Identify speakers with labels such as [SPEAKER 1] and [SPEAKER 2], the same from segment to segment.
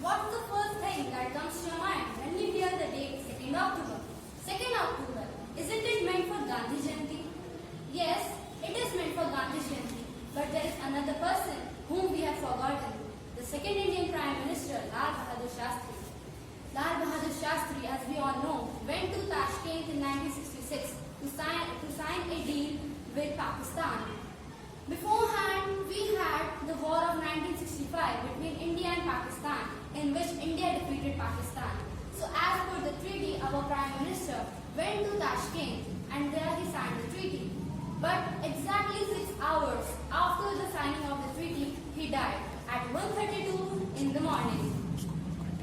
[SPEAKER 1] What's the first thing that comes to your mind when you hear the date 2nd October? 2nd October, isn't it meant for Gandhi Jayanti? Yes, it is meant for Gandhi Jayanti, but there is another person whom we have forgotten, the second Indian Prime Minister, Lal Bahadur Shastri. Lal Bahadur Shastri, as we all know, went to Tashkent in 1966 to sign a deal with Pakistan. Beforehand, we had the war of 1965 between India and Pakistan, in which India defeated Pakistan. So as per the treaty, our Prime Minister went to Tashkent and there he signed the treaty. But exactly 6 hours after the signing of the treaty, he died at 1:32 in the morning.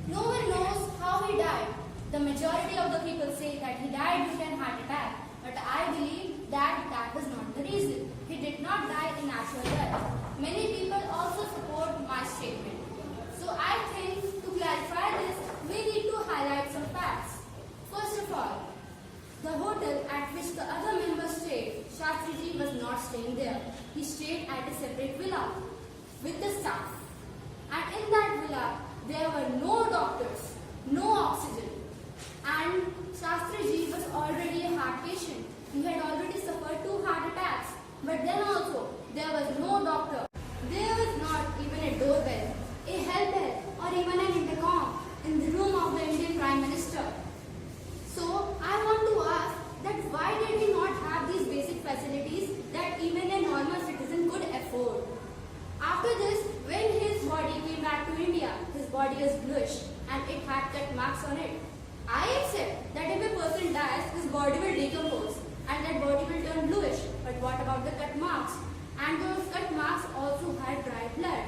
[SPEAKER 1] No one knows how he died. The majority of the people say that he died due to a heart attack. But I believe that that was not the reason. He did not die a natural death. Many people also support my statement. So I think to clarify this, we need to highlight some facts. First of all, the hotel at which the other members stayed, Shastri was not staying there. He stayed at a separate villa with the staff. And in that villa, there were no doctors, no oxygen. And Shastri was already a heart patient. He had already suffered 2 heart attacks. But then also, there was no doctor. There was not even a doorbell, a help bell, or even an intercom in the room of the Indian Prime Minister. So, I want to ask that why did he not have these basic facilities that even a normal citizen could afford? After this, when his body came back to India, his body was bluish and it had cut marks on it. I accept that if a person dies, his body will decompose and that body will turn bluish. But what about the cut marks? And those cut marks also had dry blood.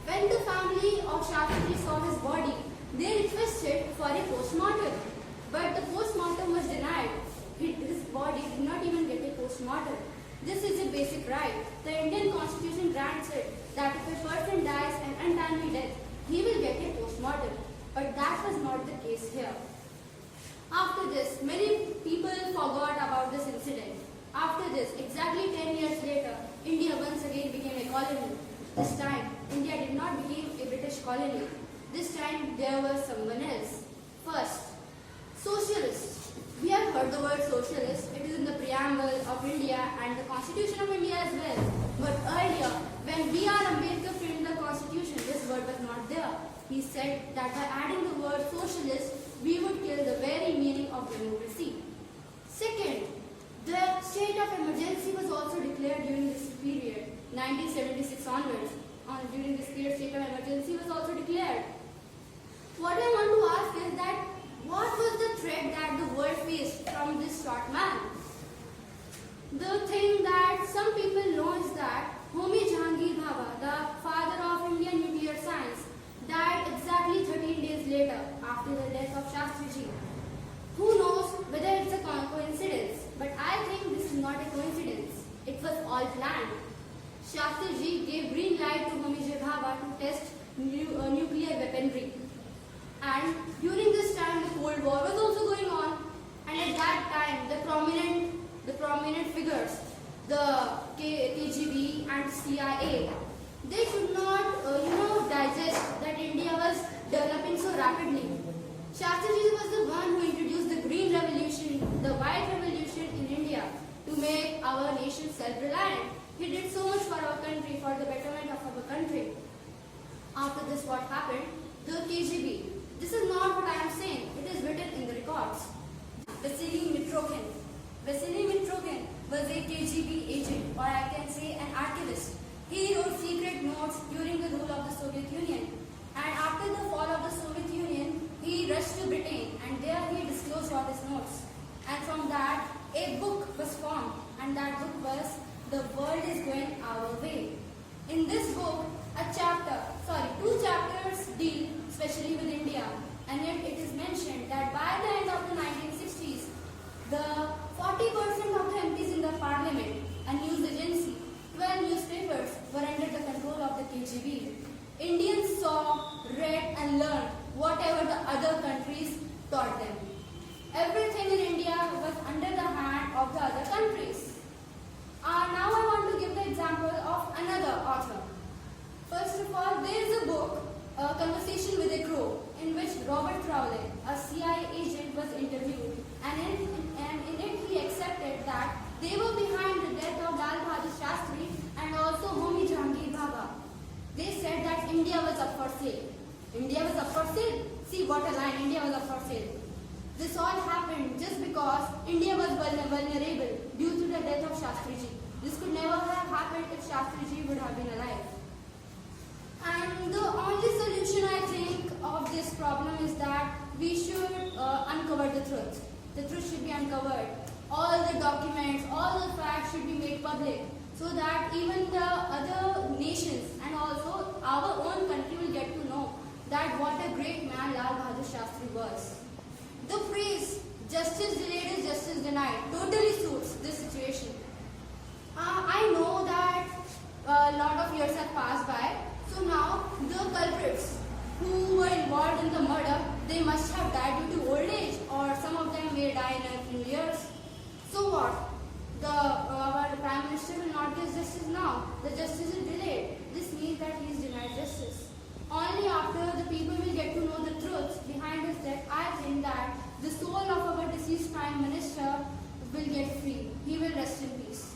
[SPEAKER 1] When the family of Shastri saw his body, they requested for a postmortem. But the postmortem was denied. His body did not even get a postmortem. This is a basic right. The Indian Constitution grants it that if a person dies an untimely death, he will get a postmortem. But that was not the case here. After this, many people forgot about this incident. After this, exactly 10 years later, India once again became a colony. This time, India did not become a British colony. This time, there was someone else. First, socialists. We have heard the word socialist. It is in the preamble of India and the Constitution of India as well. But earlier, when B.R. Ambedkar framed the Constitution, this word was not there. He said that by adding the word socialist, we would kill the very meaning of democracy. Second, the state of emergency was also declared during this period, 1976 onwards. During this period, state of emergency was also declared. What I want to ask is that what was the threat that the world faced from this short man? The thing that some people know is that Homi J Bhabha, the father of Indian nuclear science, died exactly 13 days later after the death of Shastri. Who knows whether it's a coincidence, but I think this is not a coincidence. It was all planned. Shastri gave green light to Homi J Bhabha to test nuclear weaponry. And during this time, the Cold War was also going on. And at that time, the prominent figures, the KGB and CIA, they could not, digest that India was developing so rapidly. Shastri was the one who introduced the Green Revolution, the White Revolution in India to make our nation self-reliant. He did so much for our country, for the betterment of our country. After this, what happened? The KGB. This is not what I am saying. It is written in the records. Vasily Mitrokhin. Vasily Mitrokhin was a KGB agent, or I can say an archivist. He wrote secret notes during the rule of the Soviet Union. And after the fall of the Soviet Union, he rushed to Britain and there he disclosed all his notes. And from that, a book was formed. And that book was The World is Going Our Way. In this book, two chapters deal especially with India. And yet it is mentioned that by the end of the 1960s, the 40% of the MPs in the parliament, a news agency, 12 newspapers were under the control of the KGB. Indians saw, read and learned whatever the other countries taught them. Everything in India was under the hand of the other countries. Now I want to give the example of another author. First of all, there is a book, Conversation with a Crow. in which Robert Crowley, a CIA agent, was interviewed, and in it he accepted that they were behind the death of Lal Bahadur Shastri and also Homi J Bhabha. They said that India was up for sale. India was up for sale? See what a line, India was up for sale. This all happened just because India was vulnerable due to the death of Shastriji. This could never have happened if Shastriji would have been alive. And the only solution I think of this problem is that we should uncover the truth. The truth should be uncovered. All the documents, all the facts should be made public so that even the other nations and also our own country will get to know that what a great man Lal Bahadur Shastri was. The phrase, justice delayed is justice denied, totally suits this situation. I know that a lot of years have passed by, so now the culprits who were involved in the murder, they must have died due to old age, or some of them may die in a few years. So what? Our Prime Minister will not get justice now. The justice is delayed. This means that he is denied justice. Only after the people will get to know the truth behind his death, I think that the soul of our deceased Prime Minister will get free. He will rest in peace.